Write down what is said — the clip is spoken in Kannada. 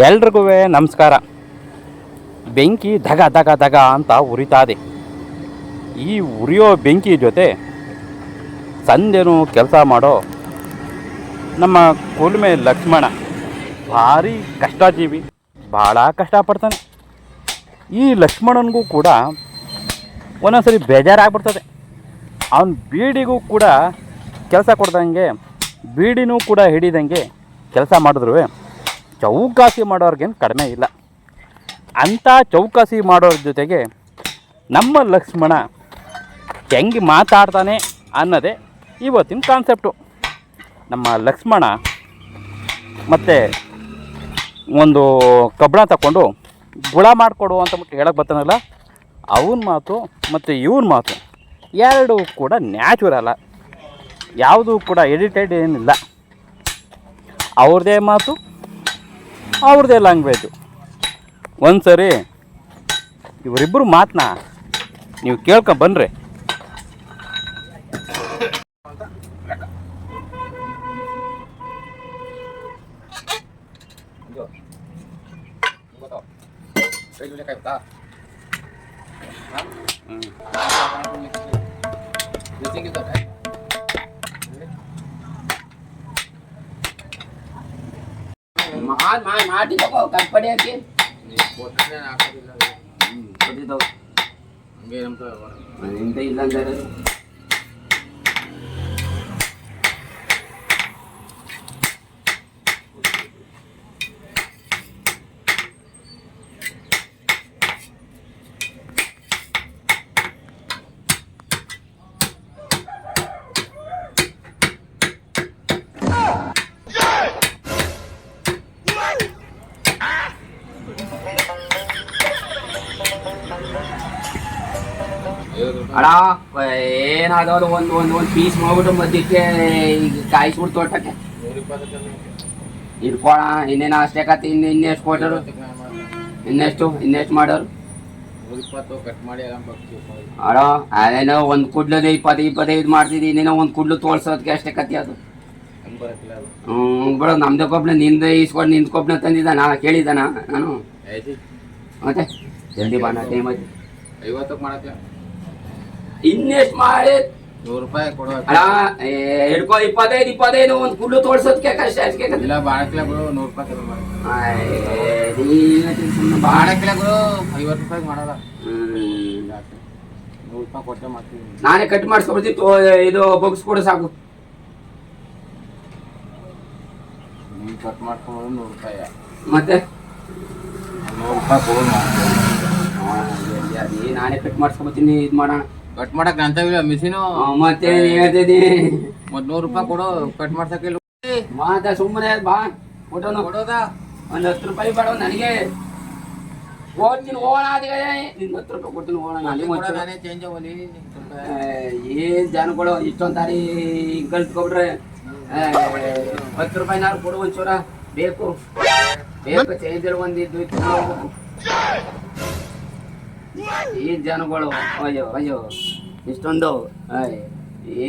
ಎಲ್ರಿಗೂ ನಮಸ್ಕಾರ. ಬೆಂಕಿ ಧಗ ಧಗ ಧಗ ಅಂತ ಉರಿತಾದೆ. ಈ ಉರಿಯೋ ಬೆಂಕಿ ಜೊತೆ ಸಂಜೆನೂ ಕೆಲಸ ಮಾಡೋ ನಮ್ಮ ಕುಲುಮೆ ಲಕ್ಷ್ಮಣ ಭಾರಿ ಕಷ್ಟಜೀವಿ, ಭಾಳ ಕಷ್ಟಪಡ್ತಾನೆ. ಈ ಲಕ್ಷ್ಮಣನಿಗೂ ಕೂಡ ಒಂದೊಂದ್ಸರಿ ಬೇಜಾರಾಗ್ಬಿಡ್ತದೆ. ಅವನ ಬೀಡಿಗೂ ಕೂಡ ಕೆಲಸ ಕೊಡ್ದಂಗೆ, ಬೀಡಿನೂ ಕೂಡ ಹಿಡಿದಂಗೆ ಕೆಲಸ ಮಾಡಿದ್ರು ಚೌಕಾಸಿ ಮಾಡೋರ್ಗೇನು ಕಡಿಮೆ ಇಲ್ಲ. ಅಂಥ ಚೌಕಾಸಿ ಮಾಡೋರ ಜೊತೆಗೆ ನಮ್ಮ ಲಕ್ಷ್ಮಣ ಹೆಂಗೆ ಮಾತಾಡ್ತಾನೆ ಅನ್ನೋದೇ ಇವತ್ತಿನ ಕಾನ್ಸೆಪ್ಟು. ನಮ್ಮ ಲಕ್ಷ್ಮಣ ಮತ್ತು ಒಂದು ಕಬ್ಬಣ ತಗೊಂಡು ಗುಳ ಮಾಡಿಕೊಡು ಅಂತ ಹೇಳಕ್ಕೆ ಬರ್ತಾನಲ್ಲ, ಅವನ ಮಾತು ಮತ್ತು ಇವನ ಮಾತು ಎರಡೂ ಕೂಡ ನ್ಯಾಚುರಲ್ಲ, ಯಾವುದೂ ಕೂಡ ಎಡಿಟೆಡ್ ಏನಿಲ್ಲ. ಅವ್ರದ್ದೇ ಮಾತು, ಅವ್ರದ್ದೇ ಲ್ಯಾಂಗ್ವೇಜು. ಒಂದು ಸರಿ ಇವರಿಬ್ಬರು ಮಾತನ್ನ ನೀವು ಕೇಳ್ಕೊಂಬನ್ರಿ. ಮಾಡಿ ಕಟ್ಪಡಿ ಹಾಕಿ ಇಂತ ಇಲ್ಲ ಅಂದ್ರೆ ಅಣ್ಣ ಏನಾದವರು ಒಂದು ಪೀಸ್ ಮಾಡ್ಬಿಟ್ಟು ಮಧ್ಯಕ್ಕೆ ಈಗ ಕಾಯಿಸ್ಬಿಟ್ಟು ತೋಟಕ್ಕೆ ಇಟ್ಕೋಣ. ಇನ್ನೇನು ಅಷ್ಟೇ ಕತೆ, ಇನ್ನೆಷ್ಟು ಕೊಟ್ಟರು, ಇನ್ನೆಷ್ಟು ಮಾಡೋರು ಅಣ್ಣ. ಅದೇನೋ ಒಂದು ಕುಡ್ಲದೆ 20-25 ಮಾಡ್ತಿದ್ದಿ, ಇನ್ನೇನೋ ಒಂದು ಕುಡ್ಲು ತೋಳ್ಸೋದಕ್ಕೆ ಅಷ್ಟೇ ಕತೆ ಅದು. ಬಿಡು, ನಮ್ದು ಕೊಬ್ಬನ ನಿಂದ ಇಸ್ಕೊಂಡು ನಿಂದ ಕೊಬ್ಬನ ತಂದಿದ್ದಾನ, ಕೇಳಿದ್ದಾನ ನಾನು. ಮತ್ತೆ ಜಲ್ದಿ ಬಾಣ, ಟೈಮ್ ಐತಿ. 50 ಮಾಡತ್ತೆ, ಇನ್ನೆಷ್ಟು ಮಾಡಿ ₹100 ಕೊಡುವ ಹಿಡ್ಕೊ. 25 ಒಂದು ಕುಡ್ಲು ತೋಳ್ಸೋದಕ್ಕೆ ಕಷ್ಟ ಅಷ್ಟೇ. ಇಲ್ಲ ಬಾಣಕ್ಲ ಗುರು ₹100 ಬಾಣಕ್ಲ ಗುರು ₹50 ಮಾಡಲ್ಲ. ₹100 ಕೊಟ್ಟೆ ಮಾಡ್ತೀವಿ. ನಾನೇ ಕಟ್ ಮಾಡಿಸ್ಕೊಡ್ತೀನಿ, ಇದು ಬಗ್ಸ್ಕೊಡು ಸಾಕು. ನೀನು ಕಟ್ ಮಾಡ್ಕೊಂಡು ₹100 ಮತ್ತೆ ₹100 ಕೊಡು. ನಾನೇ ಕಟ್ ಮಾಡಿಸ್ಕೊಡ್ತೀನಿ, ಇದು ಮಾಡೋಣ. ಕಟ್ ಮಾಡಕ್ ಅಂತಾವಿಲ್ಲ ಮಿಷಿನು. ಮತ್ತೆ ಹೇಳ್ತಿದ್ದೀನಿ, ಮತ್ತೆ ₹100 ಕೊಡು ಕಟ್ ಮಾಡ್ಸಕ್ಕಿಲ್ಲ. ಮಾತಾ ಸುಮ್ಮನೆ ಬಾ, ಫೋಟೋನ ಕೊಡೋದಾ ಒಂದು ₹10 ಬೇಡ ನನಗೆ. ಹೋಗ್ತೀನಿ ಹೋಗೋಣ, ಅದೇ ನಿನ್ನ ₹10 ಕೊಡ್ತೀನಿ ಹೋಗೋಣ. ನಾನೇ ಚೇಂಜ್ ಅವಲಿ. ಏನ್ ಜನಗಳು ಇಷ್ಟೊಂದು ತಾರಿ ಕಲ್ತ್ಕೊಬಿಟ್ರೆ ₹10 ಕೊಡು. ಒಂಚೂರ ಬೇಕು ಚೇಂಜ್ ಒಂದಿದ್ದು ಏನ್ ಜನಗಳು. ಅಯ್ಯೋ ಇಷ್ಟೊಂದು ಏ